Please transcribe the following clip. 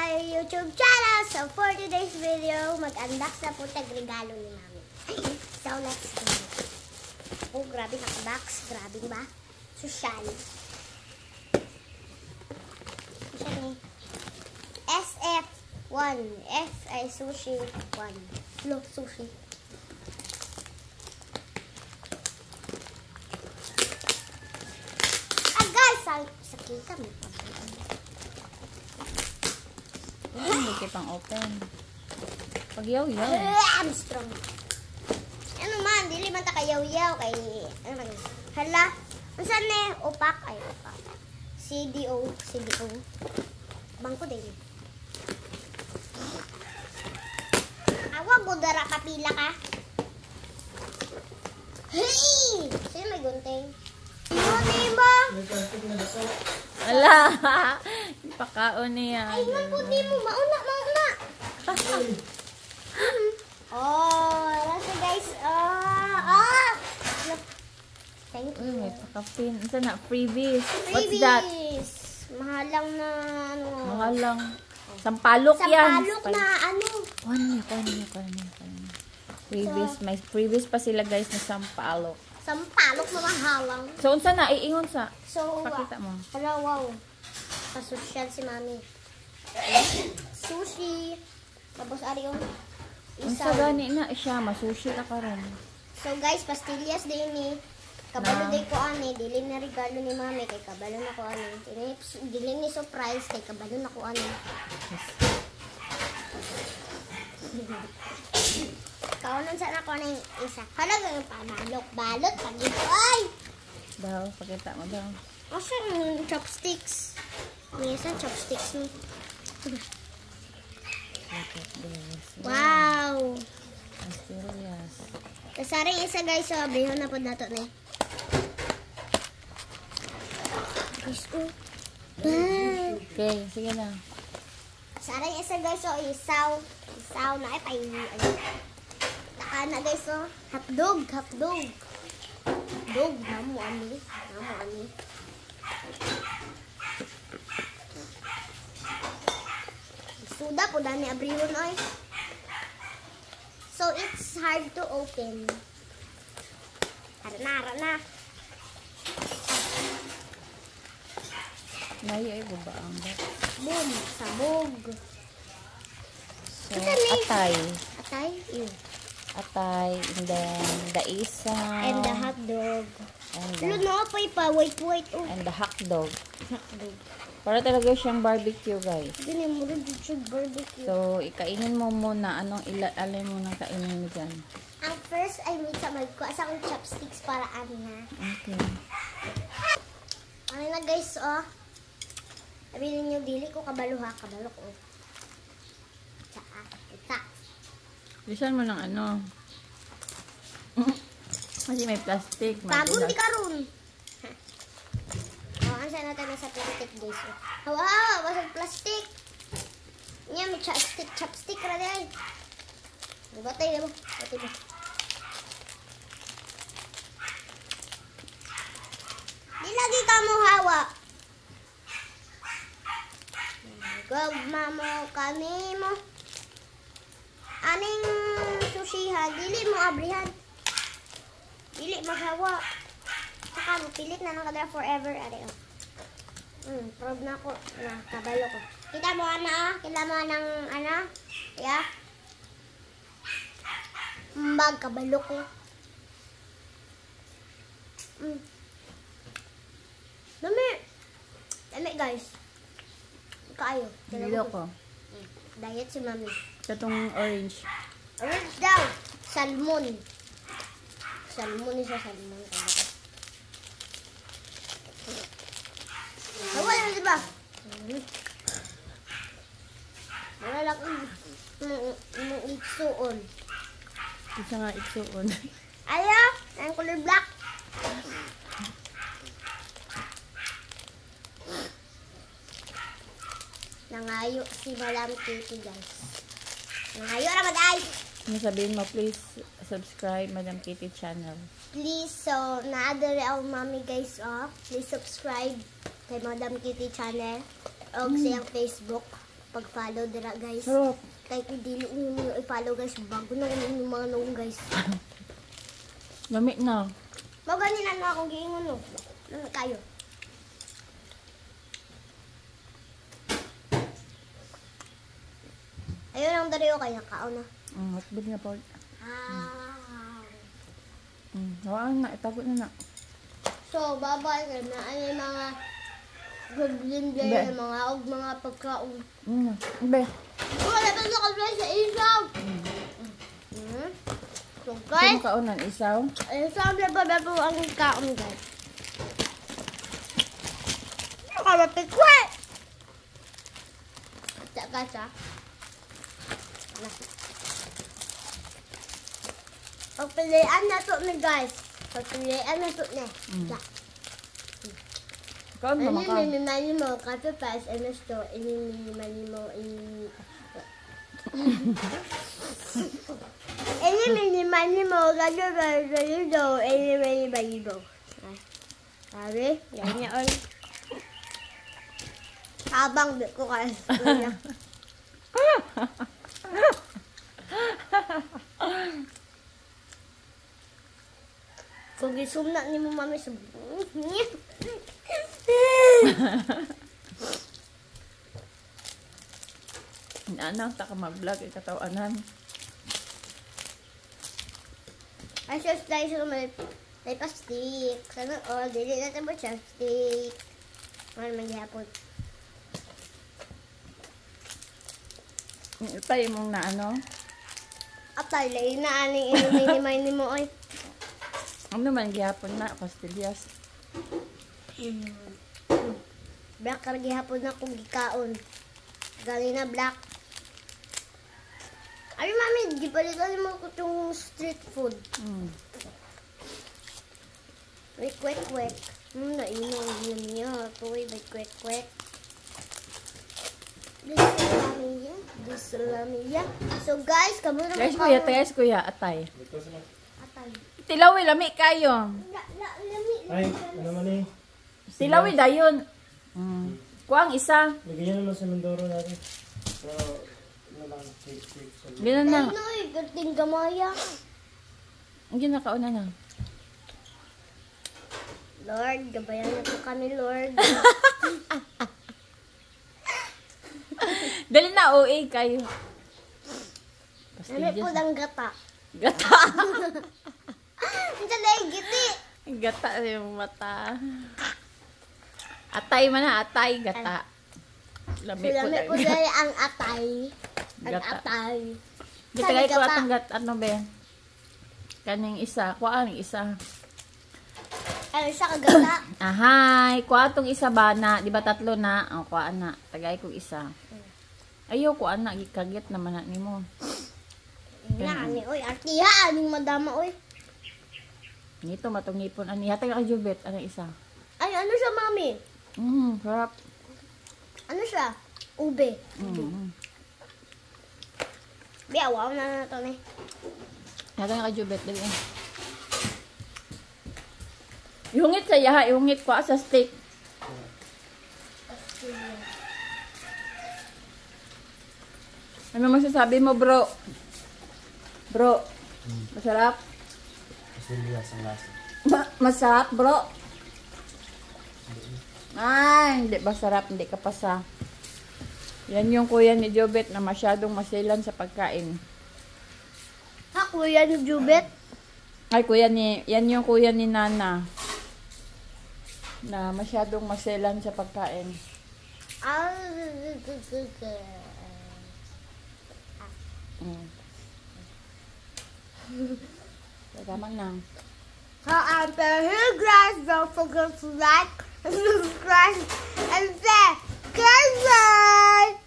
my YouTube channel. So for today's video, mag-unbox na po tag-regalo ni Mami. So let's go. Oh, grabe naka-box. Grabe ba? Social. SF1. F ay sushi 1. Look, sushi. Ah, guys! Sakit kami. Hindi kitang open. Pag yaw-yaw. I'm strong. Ano man, dili man ta kayaw-yaw kay ano man. Hala, unsan ni opak ay opak. CDO. Bangko din. Awa gudara kapila ka. Hey! Sino may gunting? Gunting mo! Ala! Pakaon niya. Ay, magputi mo. Mauna. Oh, rasa guys. Thank Uy, you. may pakapin. Isa na, freebies. What's that? Mahalang na ano. Mahal lang. Sampalok yan. Sampalok na ano. Kuha niya. Freebies. May freebies pa sila guys na sampalok. Sampalok na mahalang. So, unsa na? Iingon sa. So, Pakita mo. hala, wow. Pasosyal si Mami. Sushi. Tapos ari yung Unsa gani na siya. Masushi na karon. So guys, pastillas din ni. Kabalo Na. day ko ani, dili na regalo ni Mami kay kabalo na ko ani. Dili ni surprise kay kabalo na ko ani. Kaunon sa ako ning isa. Halaga yung balot pag ito. Ay! Daw, pakita mo daw. Asa yung chopsticks? May isang chopsticks ni. Look at this. Wow! Mysterious. Kasaring isa guys, so abrihon na po nato ni. Guys, wow! Okay, sige na. Saring isa guys, so isaw na ay pahingi. Taka na guys, so hotdog. Dog, namo ani. Suda po dani abrihon ay. So it's hard to open. Hara na. May ay babaang ba? Boom, sabog. So, atay. Ew. Atay, and then the isa. And the hot dog. And Luno pa wait. Oh. and the hot dog. Hot dog. Para talaga siyang barbecue, guys. Dili mo rin dito barbecue. So, ikainin mo muna. Anong alin mo nang kainin mo dyan? Ang first ay may magkuha sa akong chopsticks para na. Okay. Ano na guys, oh. Sabihin niyo, dili ko kabalo ko. Ita. Bisan mo ng ano. Kasi may plastic. Pagod di karon. Oh, ang sana tayo sa plastic guys. Oh. Wow, basag plastic. Niya may chopstick ra day. Batay mo. Di lagi ka mo hawa. Gagma mo kanimo. Aning sushihan, dili mo abrihan. Dili maghawa. Saka mo pilit na nang kadra forever ari oh. Proud na ko na kabalo ko. Kita mo ng ana? Yeah. Magkabalo ko. Dami guys. Kayo. Nilo ko. Diet si Mami. Ito tong orange. Orange daw. Salmon. Salmon. Nawala na diba? Wala lang yung itsuon. Isa nga itsuon. Ayaw! Ang color black. Nangayo si Madam Kitty guys. Nangayo naman ay! Ano sabihin mo, please subscribe Madam Kitty channel. Please, so naadari ako Mami guys, oh. Please subscribe kay Madam Kitty channel o siyang Facebook. pag-follow dira guys. Sarap. Kay kung dili niyo i-follow guys, bago na yung mga noong guys. Lamig na. Maganin na akong giingon no. Ano tayo? Ayun ang dariyo kaya kaon na. Matbig na po. Ah. Nawaan na. Itagot na na. So, babay ka na. Ano yung mga goblin dyan, mga pagkaon. Ibe. Wala pa sa kabila sa isaw. So, guys. Sino kaunan? Isaw? Isaw na ba po ang kaon, guys? Nakapapikwe! Tsaka siya. Pagpilian na to ni guys. Pagpilian na to ni. Kaon ba maka? Ini mani mo kape pas and store. Ini mani mo ini mani mo kape pas and store. Ini mani mo. Sabi, yan yan. Habang di ko kasi kuya. Kung gisum na ni mo mami sa Anak, taka mag-vlog. Ikatawanan. Ay, just dahil sa may pastik. Sana all, dili natin mo chopstick. Ano magyapon. Tayo mong na ano? Atay, lain na aning inimay ni mo ay. Ano man gihapon na? Pastillas. Black karagi hapon na kung gikaon. Galing na black. Ay, mami, di pa dito mo ko itong street food. Wait, kwek. Nainom yun niya. Tuloy, wait, kwek. Bisalamiya. So, guys, kamo na Guys, kuya, atay. Atay. Tilawi, lami kayo. Lami. Ay, ano man eh. Tilawi dayon. Kuang isa. Lagyan naman sa Mindoro natin. Pero, ano lang, shake. Ganun na. Ay, no, gating gamaya. Ang ginakauna na. Lord, gabayan na po kami, Lord. Dali na, OA kayo. Ano po ng gata? Gata. Ang talay, giti. Gata yung mata. Atay man na, atay, gata. Lami po Lami po lang. dahil ang atay. Ang Gata. atay. Dito kayo ko atong ano be? Kaning isa. Kuha ang isa. Ano siya kagata? Ahay. Kuha atong isa ba na? Di ba tatlo na? O, kuha na. Tagay ko isa. Ayaw, kuha na. Gikagit naman na ni mo. Nani, oy. Artiha, aning madama, oy. Nito, matong ngipon. Ani, hatag ka Jubet. Ano isa? Ay, ano siya, mami? Sarap. Ano siya? Ube. Biawaw na to ni. Hatag ka Jubet. Dali. Ihungit sa yaha. Ihungit ko sa steak. Ano masasabi mo, bro? Bro, masarap? Pastillas ang lasa. Masarap, bro? Ay, hindi ba sarap? Hindi ka pasa. Yan yung kuya ni Jobet na masyadong masilan sa pagkain. Ha, kuya ni Jubet? Ay, yan yung kuya ni Nana. Na masyadong masilan sa pagkain. Ah, Tama na. so, here guys, don't forget to like, subscribe, and share. Goodbye!